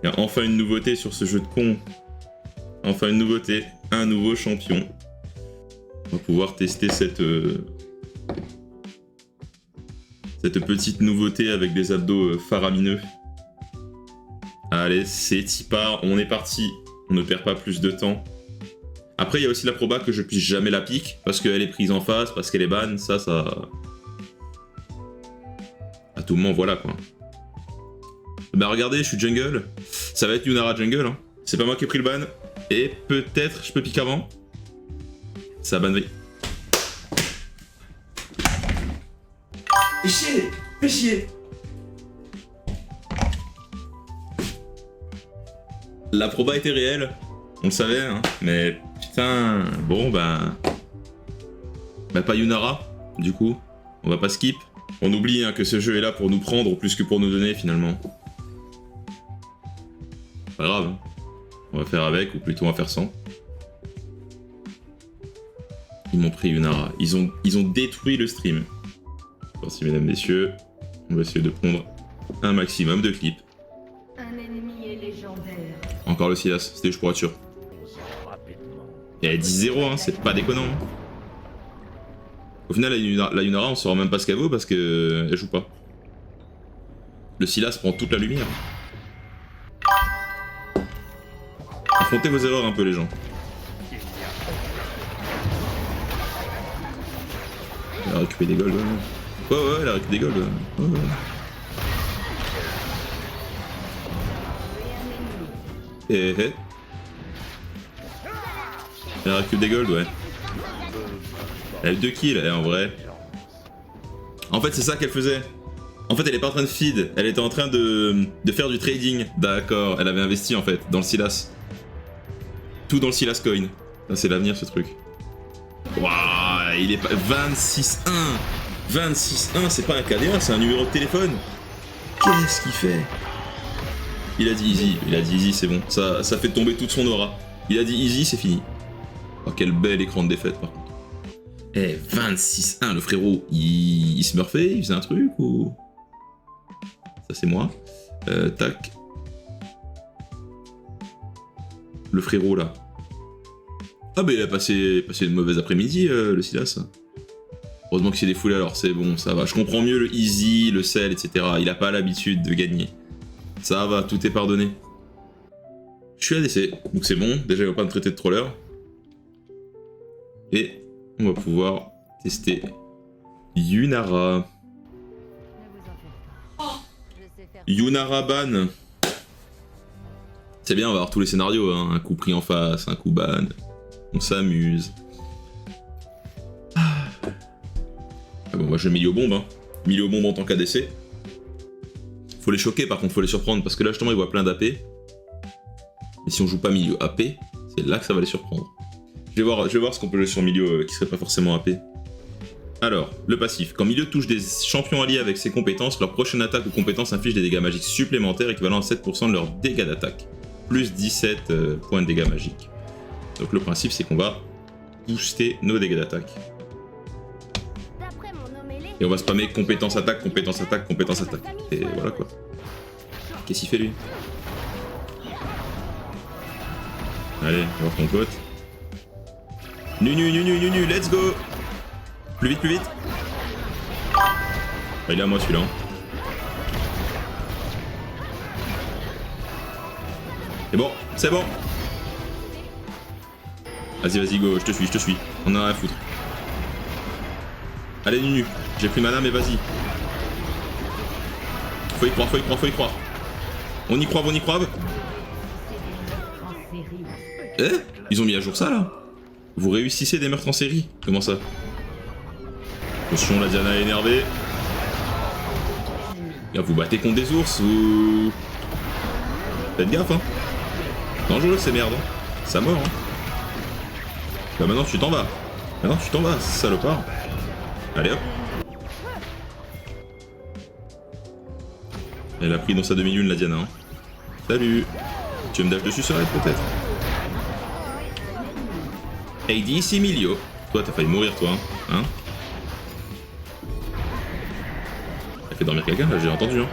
Il y a enfin une nouveauté sur ce jeu de con. Enfin une nouveauté, un nouveau champion. On va pouvoir tester cette petite nouveauté avec des abdos faramineux. Allez, c'est Tipar, on est parti. On ne perd pas plus de temps. Après, il y a aussi la proba que je puisse jamais la pique, parce qu'elle est prise en face, parce qu'elle est ban, ça... À tout moment, voilà quoi. Bah regardez, je suis jungle. Ça va être Yunara jungle, hein. C'est pas moi qui ai pris le ban. Et peut-être je peux piquer avant. Ça ban oui. Fais chier! Fais chier! La proba était réelle, on le savait, hein, mais putain, bon bah pas Yunara, du coup, on va pas skip. On oublie hein, que ce jeu est là pour nous prendre plus que pour nous donner finalement. Pas grave, hein. On va faire avec, ou plutôt on va faire sans. Ils m'ont pris Yunara, ils ont détruit le stream. Merci mesdames, messieurs, on va essayer de prendre un maximum de clips. Un ennemi est légendaire. Encore le Silas, c'était juste pour être sûr. Et elle dit 0, hein, c'est pas déconnant. Hein. Au final, la Yunara, on saura même pas ce qu'elle vaut parce qu'elle joue pas. Le Silas prend toute la lumière. Affrontez vos erreurs un peu, les gens. Elle a récupéré des golds, ouais. Ouais, elle a récupéré des golds. Ouais. Eh. Elle a récupéré des golds, ouais. Elle a eu 2 kills, en vrai. En fait, c'est ça qu'elle faisait. En fait, elle est pas en train de feed, elle était en train de faire du trading. D'accord, elle avait investi en fait, dans le Silas. Tout dans le Silas Coin. C'est l'avenir ce truc. Waouh, il est pas... 26-1 26-1, c'est pas un KDA, c'est un numéro de téléphone. Qu'est-ce qu'il fait? Il a dit easy, c'est bon. Ça fait tomber toute son aura. Il a dit easy, c'est fini. Oh, quel bel écran de défaite par contre. Eh, 26-1, le frérot, il se smurfait, il faisait un truc ou... Ça c'est moi. Tac. Le frérot là. Ah bah il a passé une mauvaise après-midi, le Silas. Heureusement que c'est défoulé alors, c'est bon, ça va. Je comprends mieux le easy, le sell, etc. Il a pas l'habitude de gagner. Ça va, tout est pardonné. Je suis ADC, donc c'est bon. Déjà il va pas me traiter de troller. Et on va pouvoir tester Yunara. Yunara ban. C'est bien, on va avoir tous les scénarios, hein. Un coup pris en face, un coup ban. On s'amuse. Ah bon, moi je mets milieu bombe, hein. Milieu bombe en tant qu'ADC. Faut les choquer par contre, faut les surprendre, parce que là justement ils voient plein d'AP. Et si on joue pas milieu AP, c'est là que ça va les surprendre. Je vais voir ce qu'on peut jouer sur milieu qui serait pas forcément AP. Alors, le passif. Quand milieu touche des champions alliés avec ses compétences, leur prochaine attaque ou compétence inflige des dégâts magiques supplémentaires équivalent à 7% de leur dégâts d'attaque. Plus 17 points de dégâts magiques. Donc le principe c'est qu'on va booster nos dégâts d'attaque. Et on va spammer compétence attaque, compétence attaque, compétence attaque. Et voilà quoi. Qu'est-ce qu'il fait lui? Allez, on va voir ton pote. Nu, let's go! Plus vite! Ah, il est à moi celui-là. C'est bon! Vas-y, go, je te suis. On a rien à foutre. Allez, Nu, j'ai pris mana, mais vas-y. Faut y croire. On y croit. Eh? Ils ont mis à jour ça là? Vous réussissez des meurtres en série? Comment ça? Attention, la Diana est énervée. Vous battez contre des ours ou... Faites gaffe hein. Dangereux ces merdes. Ça mord hein. Bah maintenant tu t'en vas. Salopard. Allez hop. Elle a pris dans sa demi-lune la Diana hein. Salut. Tu veux me dash dessus sur elle peut-être? ADC Milio. Toi t'as failli mourir toi hein. Elle fait dormir quelqu'un là, j'ai entendu hein.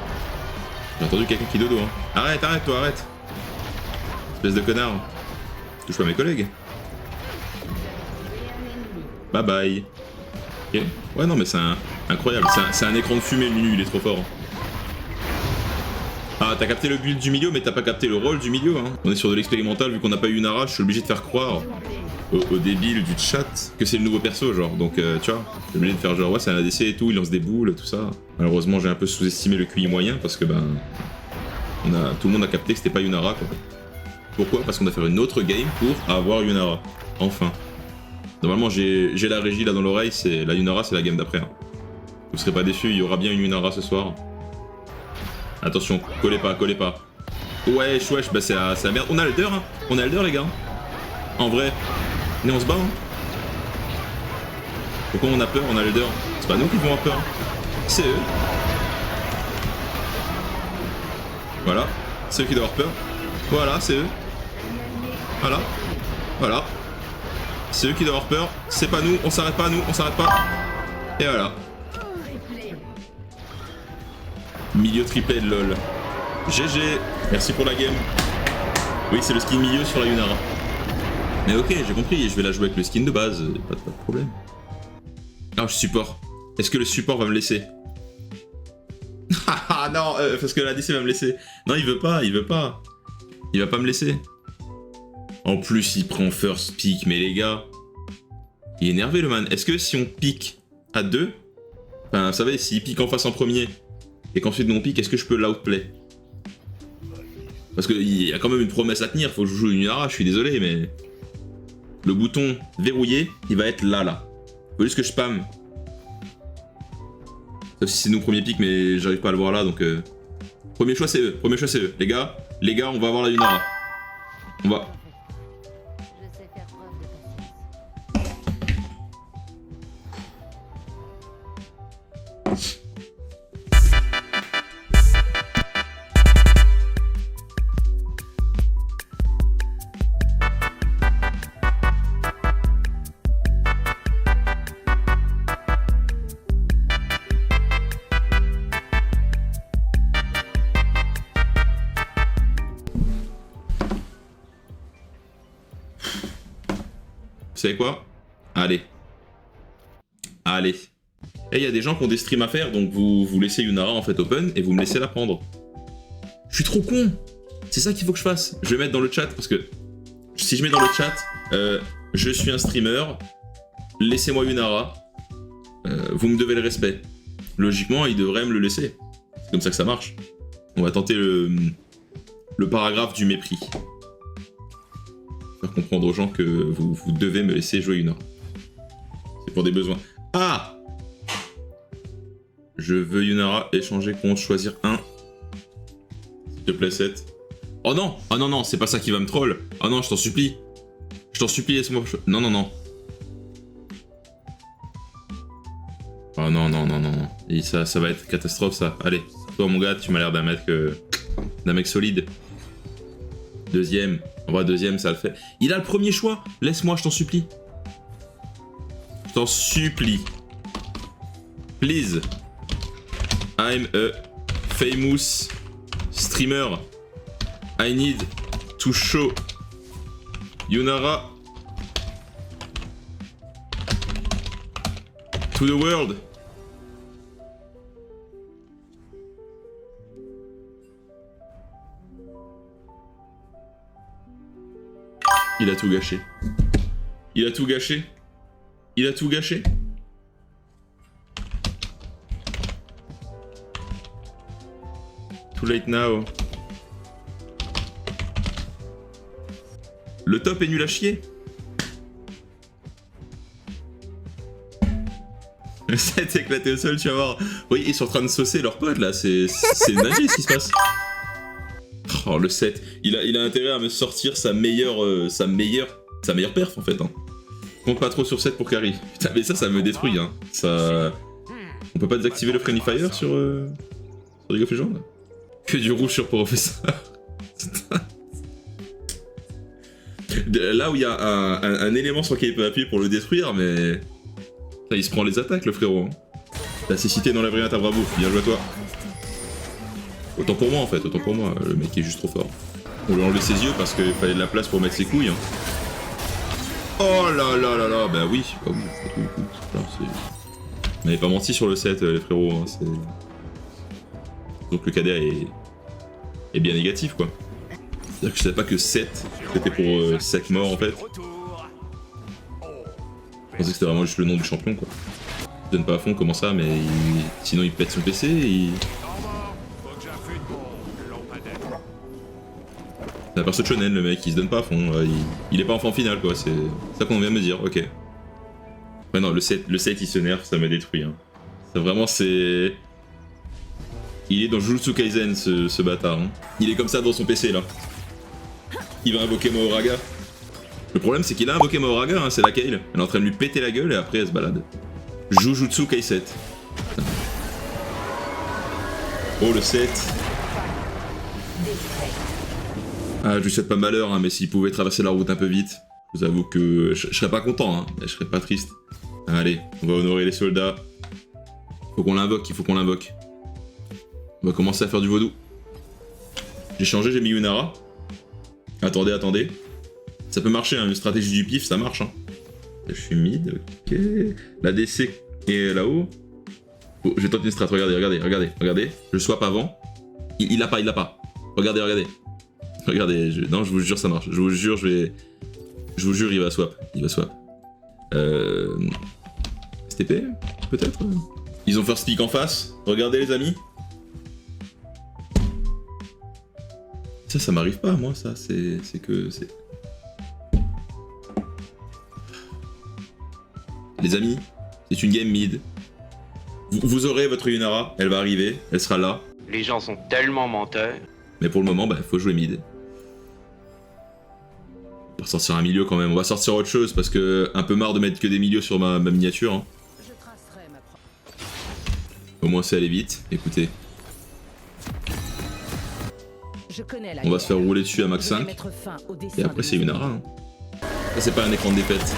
J'ai entendu quelqu'un qui dodo hein. Arrête toi. Espèce de connard. Touche pas mes collègues. Bye bye. Ok. Ouais, non, mais c'est incroyable. C'est un écran de fumée, Lulu, il est trop fort. Ah, t'as capté le build du milieu, mais t'as pas capté le rôle du milieu. Hein. On est sur de l'expérimental, vu qu'on n'a pas eu une Nara, je suis obligé de faire croire aux débiles du chat que c'est le nouveau perso, genre. Donc, tu vois, je suis obligé de faire genre, ouais, c'est un ADC et tout, il lance des boules, tout ça. Malheureusement, j'ai un peu sous-estimé le QI moyen parce que, ben, tout le monde a capté que c'était pas Yunara, quoi. Pourquoi? Parce qu'on a fait une autre game pour avoir Yunara. Enfin. Normalement, j'ai la régie là dans l'oreille, la Yunara, c'est la game d'après. Hein. Vous serez pas déçus, il y aura bien une Yunara ce soir. Attention, collez pas, collez pas. Wesh, wesh, bah c'est la merde. On a Elder, hein. On a Elder, les gars. En vrai. Mais on se bat, hein. Pourquoi on a peur? On a Elder. C'est pas nous qui vont avoir peur. C'est eux. Voilà. C'est eux qui doivent avoir peur. Voilà, c'est eux. Voilà. Voilà. C'est eux qui doivent avoir peur. C'est pas nous. On s'arrête pas, nous. On s'arrête pas. Et voilà. Milieu triplé de LOL. GG. Merci pour la game. Oui, c'est le skin milieu sur la Yunara. Mais ok, j'ai compris. Je vais la jouer avec le skin de base. Pas de problème. Ah, je support. Est-ce que le support va me laisser? Ah non, parce que l'ADC va me laisser. Non, il veut pas, il veut pas. Il va pas me laisser. En plus, il prend first pick. Mais les gars, il est énervé le man. Est-ce que si on pique à 2, enfin, vous savez, s'il pique en face en premier, et qu'ensuite nous on pique, est-ce que je peux l'outplay? Parce qu'il y a quand même une promesse à tenir, faut que je joue une Yunara, je suis désolé, mais... Le bouton verrouillé, il va être là. Faut juste que je spam. Sauf si c'est nous premier pick, mais j'arrive pas à le voir là, donc... Premier choix c'est eux, premier choix c'est eux. Les gars, on va avoir la Yunara. On va... Vous savez quoi? Allez. Allez. Et il y a des gens qui ont des streams à faire, donc vous laissez Yunara en fait open et vous me laissez la prendre. Je suis trop con. C'est ça qu'il faut que je fasse. Je vais mettre dans le chat parce que si je mets dans le chat, je suis un streamer, laissez-moi Yunara, vous me devez le respect. Logiquement, il devrait me le laisser. C'est comme ça que ça marche. On va tenter le paragraphe du mépris. Faire comprendre aux gens que vous devez me laisser jouer Yunara. C'est pour des besoins. Ah! Je veux Yunara, échanger contre, choisir un. S'il te plaît, 7. Oh non! Oh non, non, c'est pas ça qui va me troll. Oh non, je t'en supplie. Je t'en supplie, laisse-moi... Non, non, non. Oh non, non, non, non. Et ça va être catastrophe, ça. Allez, toi, mon gars, tu m'as l'air d'un mec solide. Deuxième. En vrai, deuxième, ça le fait. Il a le premier choix. Laisse-moi, je t'en supplie. Je t'en supplie. Please. I'm a famous streamer. I need to show Yunara to the world. Il a tout gâché. Il a tout gâché. Il a tout gâché. Too late now. Le top est nul à chier. Le 7 éclaté au sol, tu vas voir. Oui, ils sont en train de saucer leurs potes là, c'est nager ce qui se passe. Oh, le 7, il a intérêt à me sortir sa meilleure perf en fait. Hein. Compte pas trop sur 7 pour carry. Putain, mais ça me détruit. Hein. Ça... On peut pas désactiver le Friendly Fire sur League of Legends? Que du rouge sur Professeur. Là où il y a un élément sur lequel il peut appuyer pour le détruire, mais... Ça, il se prend les attaques, le frérot. Hein. La cécité n'enlève rien à ta bravoure. Bien joué à toi. Autant pour moi, en fait. Autant pour moi. Le mec est juste trop fort. On lui a enlevé ses yeux parce qu'il fallait de la place pour mettre ses couilles. Hein. Oh là là là là, bah oui, pas tout, là, on n'avait pas menti sur le set, les frérots. Hein, donc le cadet est bien négatif, quoi. C'est-à-dire que je savais pas que 7 c'était pour 7 morts en fait. Je pensais que c'était vraiment juste le nom du champion, quoi. Il donne pas à fond, comment ça, mais sinon il pète son PC. C'est un perso de shonen, le mec, il se donne pas à fond. Il est pas enfant final, quoi. C'est ça qu'on vient de me dire, ok. Ouais, non, le set il se nerf, ça m'a détruit. Hein. Ça, vraiment, c'est. Il est dans Jujutsu Kaisen, ce bâtard. Hein. Il est comme ça dans son PC, là. Il va invoquer Mahoraga. Le problème, c'est qu'il a invoqué Mahoraga, hein, c'est la Kale. Elle est en train de lui péter la gueule et après, elle se balade. Jujutsu Kaisen. Oh, le set. Ah, je lui souhaite pas malheur, hein, mais s'il pouvait traverser la route un peu vite, je vous avoue que je serais pas content, hein, mais je serais pas triste. Allez, on va honorer les soldats. Faut qu'on l'invoque, il faut qu'on l'invoque. On va commencer à faire du vaudou. J'ai changé, j'ai mis Yunara. Attendez, attendez. Ça peut marcher, hein, une stratégie du pif, ça marche. Hein. Je suis mid, ok. La DC est là-haut. Oh, je tente une strat, regardez. Je swap avant. Il l'a pas. Regardez. Non, je vous jure, ça marche. Je vous jure, il va swap. STP, peut-être. Ils ont first pick en face. Regardez, les amis. Ça m'arrive pas, moi, ça. C'est que... Les amis, c'est une game mid. Vous aurez votre Yunara, elle va arriver, elle sera là. Les gens sont tellement menteurs. Mais pour le moment, bah, faut jouer mid. On va sortir un milieu quand même, on va sortir autre chose parce que un peu marre de mettre que des milieux sur ma miniature. Hein. Au moins c'est aller vite, écoutez. On va se faire rouler dessus à max 5. Et après c'est Yunara. Hein. Ça c'est pas un écran de défaite,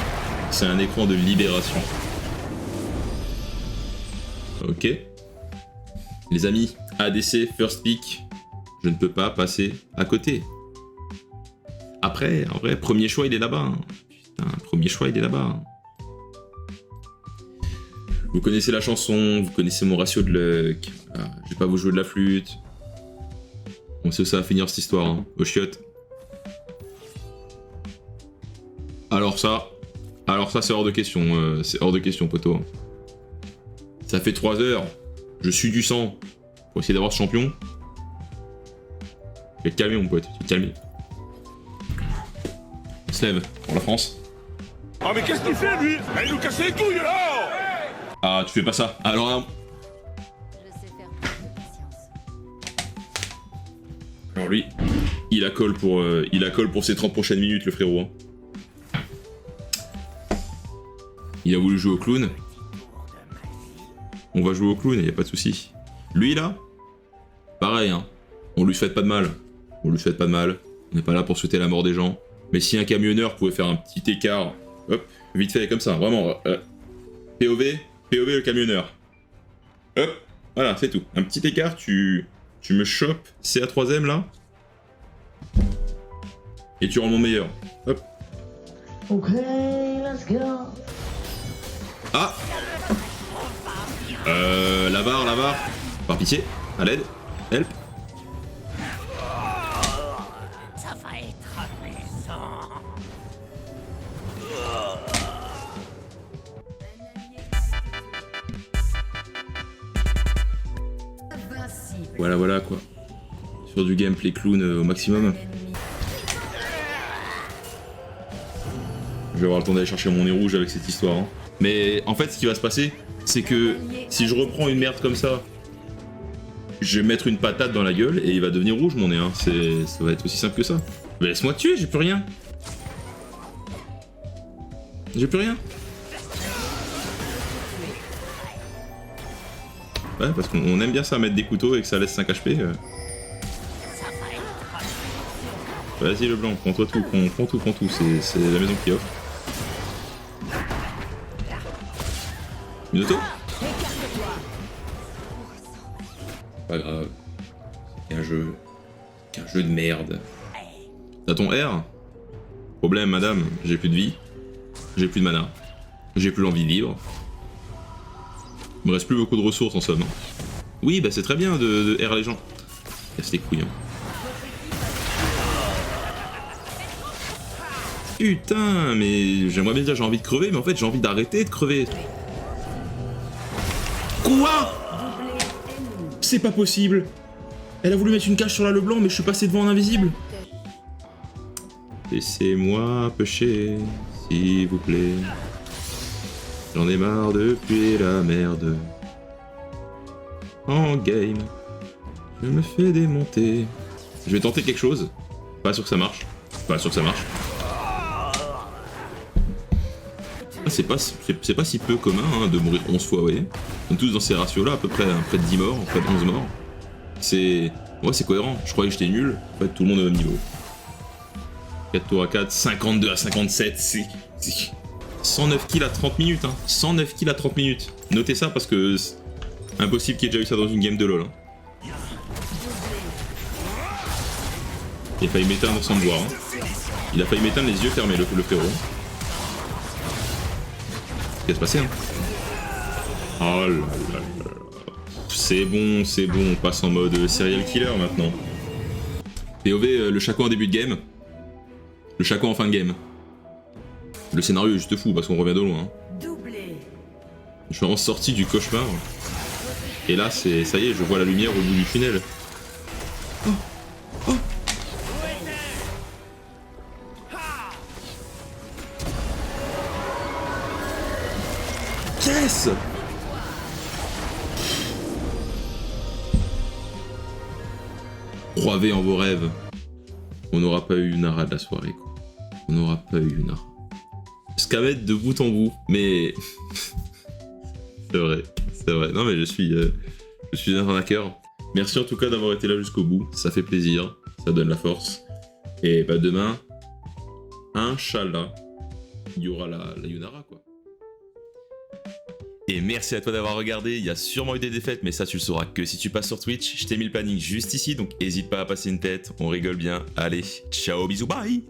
c'est un écran de libération. Ok. Les amis, ADC, first pick, je ne peux pas passer à côté. Après, en vrai, premier choix il est là-bas. Hein. Putain, premier choix il est là-bas. Hein. Vous connaissez la chanson, vous connaissez mon ratio de luck. Ah, je vais pas vous jouer de la flûte. On sait où ça va finir cette histoire, hein. Aux chiottes. Alors ça c'est hors de question, c'est hors de question, poteau. Ça fait 3 heures, je suis du sang pour essayer d'avoir ce champion. Tu vas te calmer, mon pote, tu vas te calmer. On se lève pour la France. Ah mais qu'est-ce qu'il fait lui? Il nous casse les couilles là! Ah, tu fais pas ça. Alors là... Alors lui, il a call pour ses 30 prochaines minutes, le frérot. Hein. Il a voulu jouer au clown. On va jouer au clown, y a pas de souci. Lui là, pareil, hein. On lui souhaite pas de mal. On n'est pas là pour souhaiter la mort des gens. Mais si un camionneur pouvait faire un petit écart, hop, vite fait comme ça, vraiment. POV le camionneur. Hop, voilà, c'est tout. Un petit écart, tu me chopes CA3M là. Et tu rends mon meilleur. Hop. Ok, let's go. Ah. La barre. Par pitié, à l'aide. Help. Ça va être amusant. Voilà quoi. Sur du gameplay clown au maximum. Je vais avoir le temps d'aller chercher mon nez rouge avec cette histoire. Hein. Mais en fait, ce qui va se passer, c'est que si je reprends une merde comme ça, je vais mettre une patate dans la gueule et il va devenir rouge mon nez. Hein. Ça va être aussi simple que ça. Mais laisse-moi tuer, j'ai plus rien. Ouais, parce qu'on aime bien ça, mettre des couteaux et que ça laisse 5 HP. Vas-y le blanc, prends-toi tout, prends tout, c'est la maison qui offre. Une auto? Pas grave. Qu'un jeu de merde. T'as ton R? Problème, madame, j'ai plus de vie. J'ai plus de mana. J'ai plus l'envie de vivre. Il me reste plus beaucoup de ressources en somme. Oui, bah c'est très bien de R les gens. Casse les couilles. Hein. Putain, mais j'aimerais bien dire j'ai envie de crever, mais en fait j'ai envie d'arrêter de crever. Quoi? C'est pas possible. Elle a voulu mettre une cage sur la Leblanc, mais je suis passé devant en invisible. Laissez-moi pêcher, s'il vous plaît. J'en ai marre de puer la merde. En game, je me fais démonter. Je vais tenter quelque chose. Pas sûr que ça marche. Pas sûr que ça marche. Ah, c'est pas si peu commun hein, de mourir 11 fois, vous voyez. On est tous dans ces ratios-là, à peu près près de 10 morts, près de 11 morts. C'est... Ouais, c'est cohérent. Je croyais que j'étais nul. En fait, tout le monde est au même niveau. 4 tours à 4, 52 à 57, c'est... 109 kills à 30 minutes, hein. 109 kills à 30 minutes. Notez ça parce que... Impossible qu'il ait déjà eu ça dans une game de LoL. Hein. Il a failli m'éteindre sans me voir. Hein. Il a failli m'éteindre les yeux fermés, le frérot. Qu'est-ce qui va se passer, hein? Oh là là là. C'est bon, on passe en mode serial killer maintenant. POV, le Shaco en début de game. Le Shaco en fin de game. Le scénario est juste fou parce qu'on revient de loin. Hein. Je suis en sortie du cauchemar. Et là, ça y est, je vois la lumière au bout du tunnel. Oh, oh. Yes! Croivez en vos rêves. On n'aura pas eu Nara de la soirée, quoi. On n'aura pas eu Nara. Scamet de bout en bout, mais... c'est vrai. Non mais je suis un arnaqueur. Merci en tout cas d'avoir été là jusqu'au bout, ça fait plaisir, ça donne la force. Et bah demain, Inch'Allah, il y aura la Yunara quoi. Et merci à toi d'avoir regardé, il y a sûrement eu des défaites, mais ça tu le sauras que si tu passes sur Twitch. Je t'ai mis le planning juste ici, donc n'hésite pas à passer une tête, on rigole bien. Allez, ciao, bisous, bye!